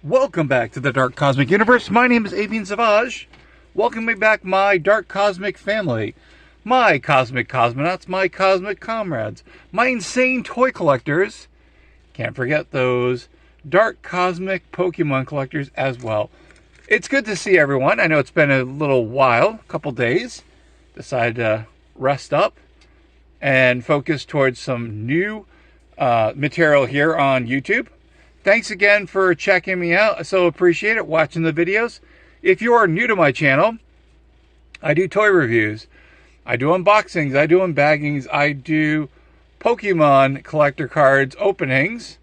Welcome back to the Dark Cosmic Universe. My name is Avian Savage. Welcome me back, my Dark Cosmic family. My Cosmic Cosmonauts, my Cosmic Comrades, my insane toy collectors. Can't forget those Dark Cosmic Pokémon Collectors as well. It's good to see everyone. I know it's been a little while, a couple days. Decided to rest up and focus towards some new material here on YouTube. Thanks again for checking me out. I so appreciate it, watching the videos. If you are new to my channel, I do toy reviews. I do unboxings. I do unbaggings. I do Pokemon collector cards openings.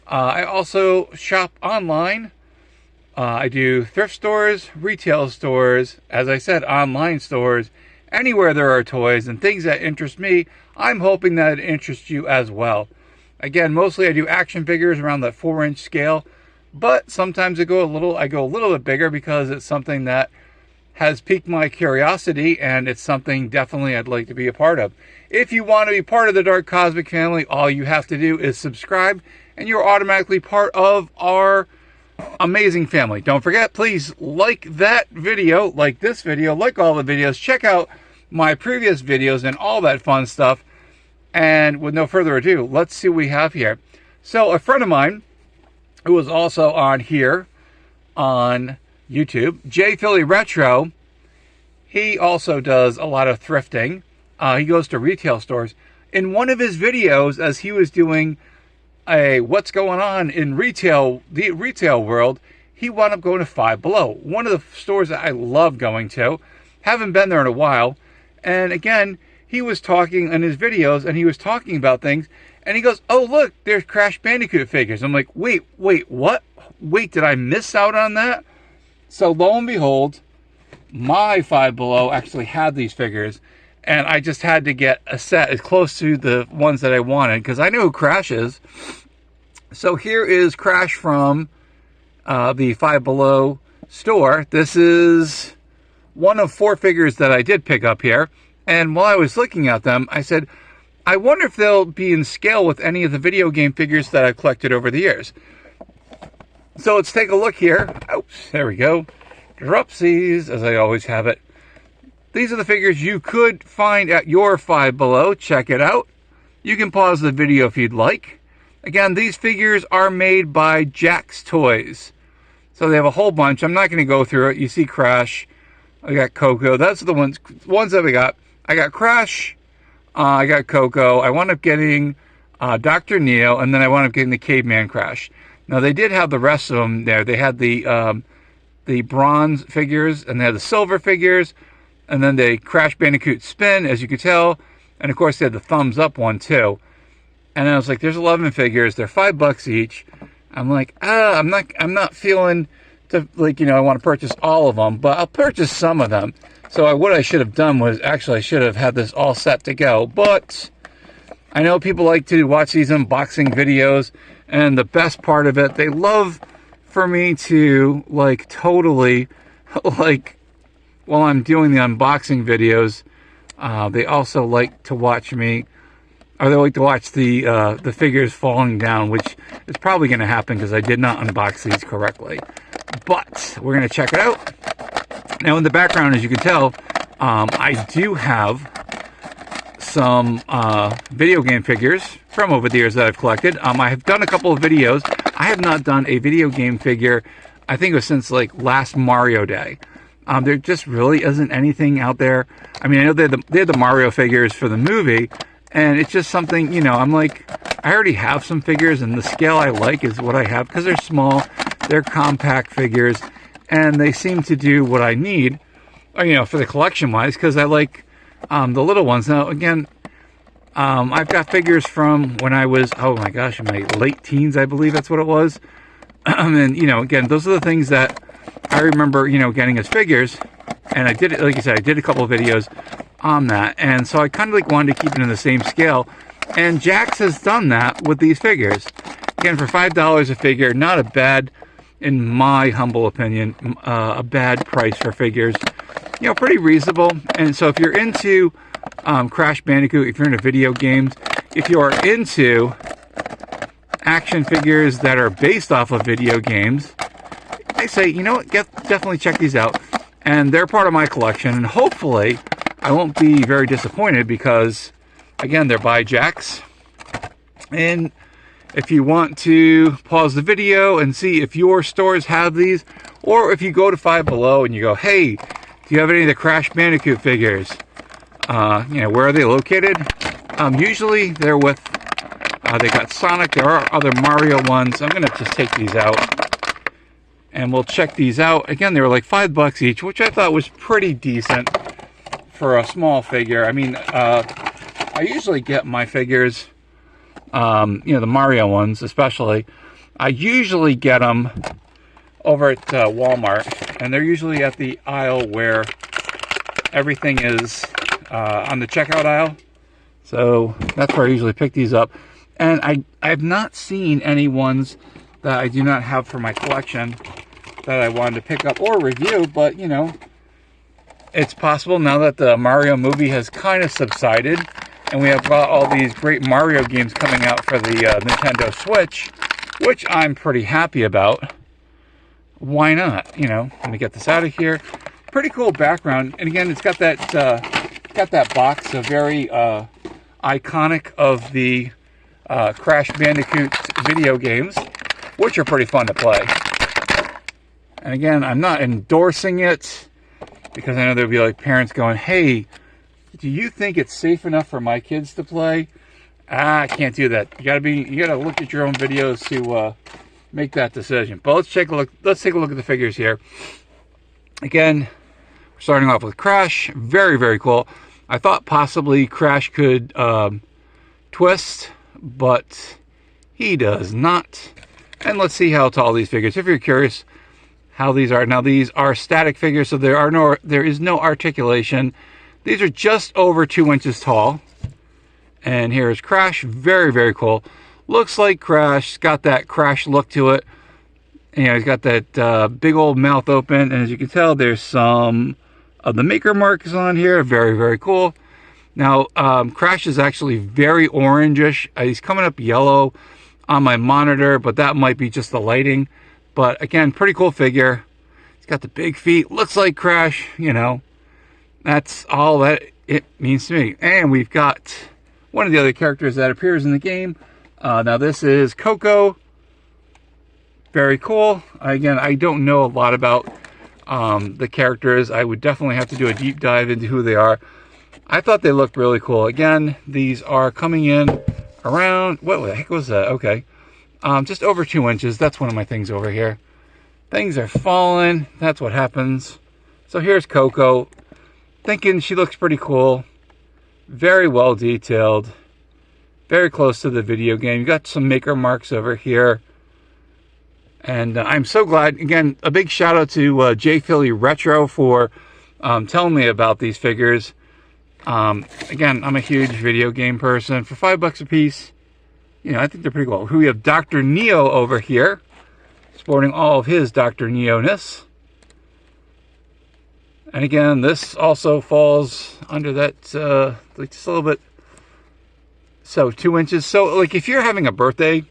I also shop online. I do thrift stores, retail stores, as I said, online stores, anywhere there are toys and things that interest me. I'm hoping that it interests you as well. Again, mostly I do action figures around that 4-inch scale, but sometimes I go a little bit bigger because it's something that has piqued my curiosity, and it's something definitely I'd like to be a part of. If you want to be part of the Dark Cosmic family, all you have to do is subscribe, and you're automatically part of our amazing family. Don't forget, please like that video, like this video, like all the videos. Check out my previous videos and all that fun stuff. And with no further ado, let's see what we have here. So a friend of mine who was also on here on YouTube, J Philly Retro, he also does a lot of thrifting. He goes to retail stores. In one of his videos, as he was doing a what's going on in the retail world, he wound up going to Five Below, one of the stores that I love going to. Haven't been there in a while. And again, he was talking in his videos, and he was talking about things, and he goes, oh, look, there's Crash Bandicoot figures. I'm like, wait, what? Wait, did I miss out on that? So lo and behold, my Five Below actually had these figures, and I just had to get a set as close to the ones that I wanted, because I know who Crash is. So here is Crash from the Five Below store. This is one of 4 figures that I did pick up here. And while I was looking at them, I said, I wonder if they'll be in scale with any of the video game figures that I've collected over the years. So let's take a look here. Oops, there we go. Dropsies, as I always have it. These are the figures you could find at your Five Below. Check it out. You can pause the video if you'd like. Again, these figures are made by Jakks toys. So they have a whole bunch. I'm not going to go through it. You see Crash. I got Coco. That's the ones that we got. I got Crash, I got Coco, I wound up getting Dr. Neo, and then I wound up getting the Caveman Crash. Now, they did have the rest of them there. They had the bronze figures, and they had the silver figures, and then the Crash Bandicoot Spin, as you could tell, and of course they had the thumbs up one too. And I was like, there's 11 figures, they're $5 each. I'm like, I'm not feeling to, like, you know, I want to purchase all of them, but I'll purchase some of them. So what I should have done was, actually, I should have had this all set to go. But I know people like to watch these unboxing videos, and the best part of it, they love for me to, like, totally, like, while I'm doing the unboxing videos, they also like to watch me, or they like to watch the figures falling down, which is probably going to happen because I did not unbox these correctly. But we're going to check it out. Now, in the background, as you can tell, I do have some video game figures from over the years that I've collected. I have done a couple of videos. I have not done a video game figure, I think it was since, like, last Mario Day. There just really isn't anything out there. I mean, I know they had the Mario figures for the movie, and it's just something, you know, I'm like, I already have some figures, and the scale I like is what I have, because they're small, they're compact figures, and they seem to do what I need, you know, for the collection-wise, because I like the little ones. Now, again, I've got figures from when I was, oh my gosh, in my late teens, I believe that's what it was. And, you know, again, those are the things that I remember, you know, getting as figures. And I did it, like I said, I did a couple of videos on that. And so I kind of, like, wanted to keep it in the same scale. And Jakks has done that with these figures. Again, for $5 a figure, not a bad, in my humble opinion, a bad price for figures. You know, pretty reasonable. And so if you're into Crash Bandicoot, if you're into video games, if you are into action figures that are based off of video games, I say, you know what, definitely check these out. And they're part of my collection, and hopefully I won't be very disappointed because, again, they're by Jakks. And if you want to pause the video and see if your stores have these, or if you go to Five Below and you go, hey, do you have any of the Crash Bandicoot figures? You know, where are they located? Usually they're with, they got Sonic, there are other Mario ones. I'm going to just take these out and we'll check these out. Again, they were like $5 each, which I thought was pretty decent for a small figure. I mean, I usually get my figures, you know, the Mario ones especially, I usually get them over at Walmart, and they're usually at the aisle where everything is on the checkout aisle. So that's where I usually pick these up. And I've not seen any ones that I do not have for my collection that I wanted to pick up or review, but you know, it's possible now that the Mario movie has kind of subsided and we have got all these great Mario games coming out for the Nintendo Switch, which I'm pretty happy about. Why not? You know, let me get this out of here. Pretty cool background, and again, it's got that box, a very iconic of the Crash Bandicoot video games, which are pretty fun to play. And again, I'm not endorsing it because I know there'll be like parents going, hey, do you think it's safe enough for my kids to play? I can't do that. You gotta look at your own videos to make that decision. But let's take a look at the figures here. Again, we're starting off with Crash. Very, very cool. I thought possibly Crash could twist, but he does not. And let's see how tall these figures. If you're curious how these are. Now these are static figures, so there is no articulation. These are just over 2 inches tall. And here's Crash. Very, very cool. Looks like Crash. It's got that Crash look to it. You know, he's got that big old mouth open. And as you can tell, there's some of the maker marks on here. Very, very cool. Now, Crash is actually very orangish. He's coming up yellow on my monitor, but that might be just the lighting. But again, pretty cool figure. He's got the big feet. Looks like Crash, you know. That's all that it means to me. And we've got one of the other characters that appears in the game. Now this is Coco. Very cool. Again, I don't know a lot about the characters. I would definitely have to do a deep dive into who they are. I thought they looked really cool. Again, these are coming in around, what the heck was that? Okay. Just over 2 inches. That's one of my things over here. Things are falling. That's what happens. So here's Coco. Thinking she looks pretty cool. Very well detailed. Very close to the video game. You got some maker marks over here. And I'm so glad. Again, a big shout out to J Philly Retro for telling me about these figures. Again, I'm a huge video game person. For $5 a piece, you know, I think they're pretty cool. We have Dr. Neo over here, sporting all of his Dr. Neo-ness. And again, this also falls under that, like just a little bit. So 2 inches. So like if you're having a birthday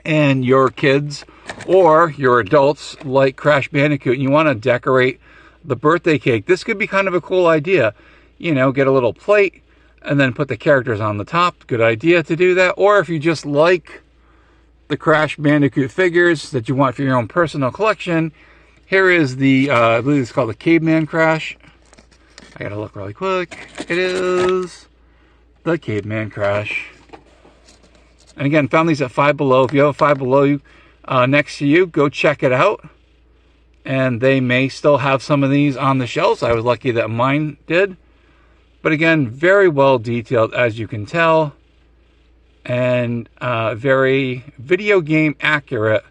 and your kids or your adults like Crash Bandicoot and you want to decorate the birthday cake, this could be kind of a cool idea. You know, get a little plate and then put the characters on the top. Good idea to do that. Or if you just like the Crash Bandicoot figures that you want for your own personal collection, here is the, I believe it's called the Caveman Crash. I gotta look really quick. It is the Caveman Crash. And again, found these at Five Below. If you have a Five Below next to you, go check it out. And they may still have some of these on the shelves. I was lucky that mine did. But again, very well detailed, as you can tell. And very video game accurate.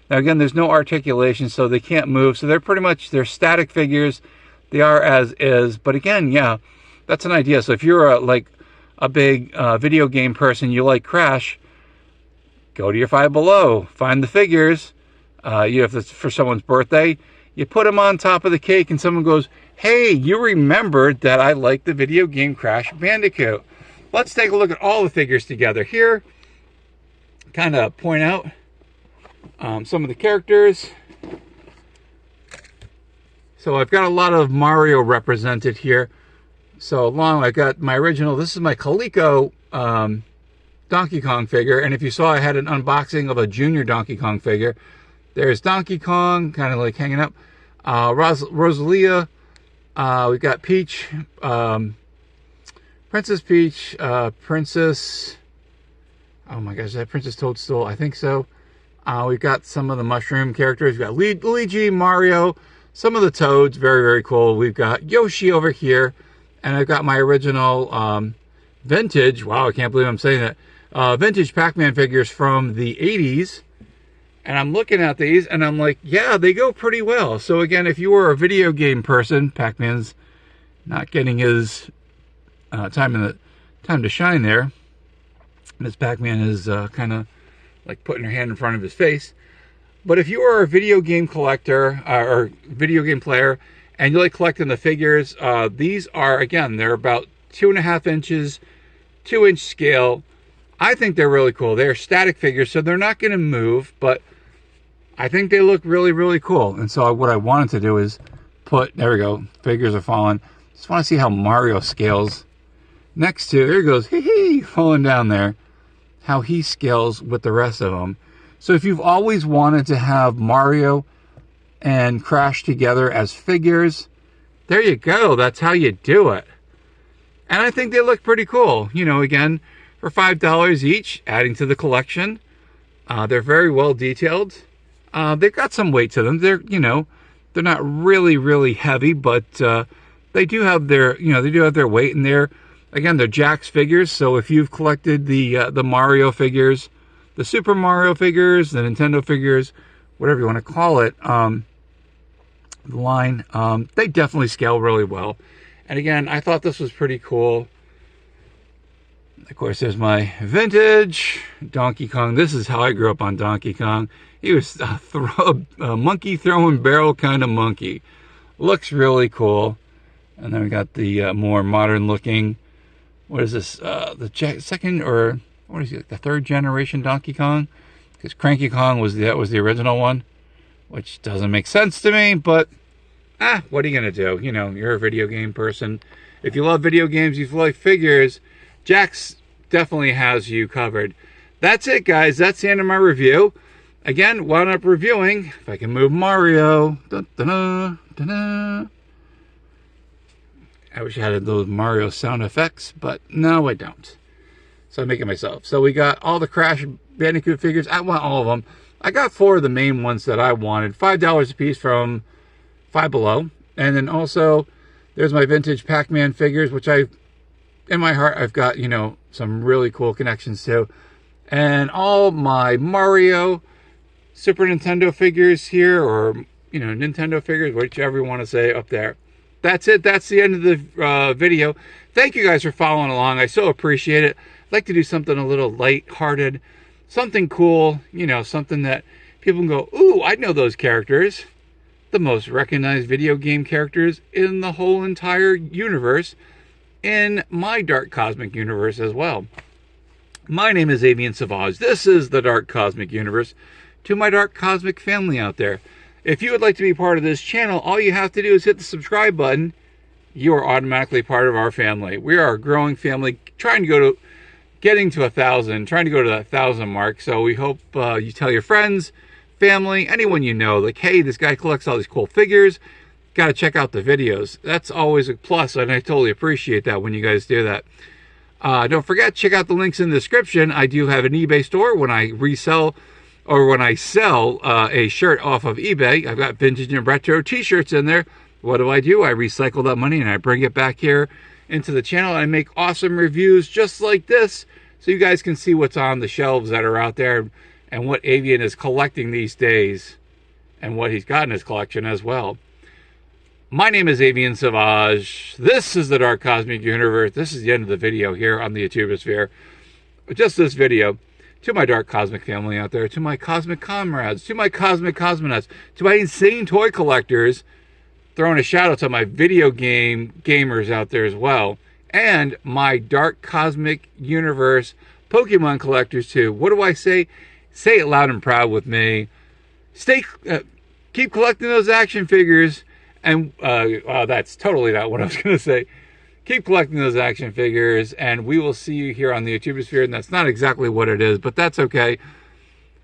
Now again, there's no articulation, so they can't move. So they're static figures. They are as is. But again, yeah, that's an idea. So if you're like a big video game person, you like Crash, go to your Five Below, find the figures. If it's for someone's birthday, you put them on top of the cake and someone goes, hey, you remembered that I like the video game Crash Bandicoot. Let's take a look at all the figures together here. Kind of point out some of the characters. So I've got a lot of Mario represented here. So I got my original, this is my Coleco Donkey Kong figure. And if you saw, I had an unboxing of a junior Donkey Kong figure. There's Donkey Kong, kind of like hanging up. Rosalia, we've got Peach, Princess Peach, Princess, oh my gosh, is that Princess Toadstool? I think so. We've got some of the mushroom characters. We've got Luigi, Mario, some of the Toads, very, very cool. We've got Yoshi over here, and I've got my original vintage, wow, I can't believe I'm saying that, vintage Pac-Man figures from the 80s. And I'm looking at these, and I'm like, yeah, they go pretty well. So again, if you were a video game person, Pac-Man's not getting his time to shine there. Miss Pac-Man is kind of like putting her hand in front of his face. But if you are a video game collector or video game player, and you like collecting the figures, these are, again, they're about 2.5 inches, 2-inch scale. I think they're really cool. They're static figures, so they're not going to move, but I think they look really, really cool. And so what I wanted to do is there we go, figures are falling. Just want to see how Mario scales next to, there he goes, hee, falling down there, how he scales with the rest of them. So if you've always wanted to have Mario and Crash together as figures, there you go. That's how you do it. And I think they look pretty cool. You know, again, for $5 each, adding to the collection. They're very well detailed. They've got some weight to them. They're, you know, they're not really, really heavy, but they do have their, you know, they do have their weight. And they're, again, they're Jakks figures. So if you've collected the Mario figures, the Super Mario figures, the Nintendo figures, whatever you want to call it, the line, they definitely scale really well. And again, I thought this was pretty cool. Of course, there's my vintage Donkey Kong. This is how I grew up on Donkey Kong. He was a monkey throwing barrel kind of monkey. Looks really cool. And then we got the more modern looking, what is this? The second, or what is it? The third generation Donkey Kong? Because Cranky Kong was the original one, which doesn't make sense to me, but what are you gonna do? You know, you're a video game person. If you love video games, you like figures, Jakks definitely has you covered. That's it, guys. That's the end of my review. Again, wound up reviewing, if I can move Mario. Dun, dun, dun, dun, dun. I wish I had those Mario sound effects, but no, I don't. So I make it myself. So we got all the Crash Bandicoot figures. I want all of them. I got 4 of the main ones that I wanted. $5 a piece from Five Below. And then also, there's my vintage Pac-Man figures, which in my heart, I've got, you know, some really cool connections to. And all my Mario, Super Nintendo figures here, or, you know, Nintendo figures, whichever you want to say, up there. That's it. That's the end of the video. Thank you guys for following along. I so appreciate it. I'd like to do something a little light-hearted, something cool, you know, something that people can go, ooh, I know those characters. The most recognized video game characters in the whole entire universe, in my Dark Cosmic Universe as well. My name is Avian Savage. This is the Dark Cosmic Universe. To my Dark Cosmic family out there, if you would like to be part of this channel, all you have to do is hit the subscribe button. You are automatically part of our family. We are a growing family, getting to 1,000, trying to go to that 1,000 mark. So we hope you tell your friends, family, anyone you know, like, hey, this guy collects all these cool figures. Got to check out the videos. That's always a plus, and I totally appreciate that when you guys do that. Don't forget, check out the links in the description. I do have an eBay store when I resell, or when I sell a shirt off of eBay. I've got vintage and retro t-shirts in there. What do? I recycle that money and I bring it back here into the channel. I make awesome reviews just like this, so you guys can see what's on the shelves that are out there and what Avian is collecting these days and what he's got in his collection as well. My name is Avian Savage. This is the Dark Cosmic Universe. This is the end of the video here on the YouTubesphere. Just this video. To my Dark Cosmic family out there, to my Cosmic Comrades, to my Cosmic Cosmonauts, to my insane toy collectors, throwing a shout out to my video game gamers out there as well, and my Dark Cosmic Universe Pokemon collectors too. What do I say? Say it loud and proud with me. Keep collecting those action figures, And that's totally not what I was going to say. Keep collecting those action figures, and we will see you here on the YouTubersphere. And that's not exactly what it is, but that's okay.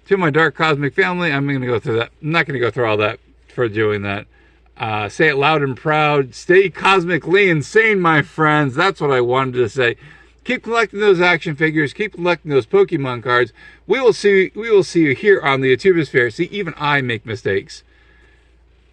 To my Dark Cosmic family, I'm going to go through that. I'm not going to go through all that for doing that. Say it loud and proud. Stay cosmically insane, my friends. That's what I wanted to say. Keep collecting those action figures. Keep collecting those Pokemon cards. We will see you here on the YouTubersphere. See, even I make mistakes.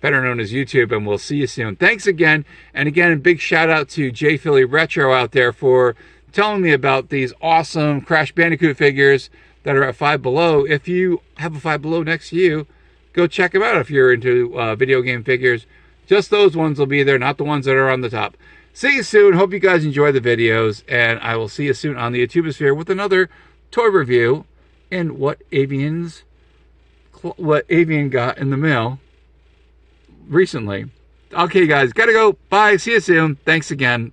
Better known as YouTube, and we'll see you soon. Thanks again. And again, a big shout out to J Philly Retro out there for telling me about these awesome Crash Bandicoot figures that are at Five Below. If you have a Five Below next to you, go check them out if you're into video game figures. Just those ones will be there, not the ones that are on the top. See you soon. Hope you guys enjoy the videos, and I will see you soon on the YouTubersphere with another toy review and what Avian got in the mail recently. Okay, guys, gotta go. Bye. See you soon. Thanks again.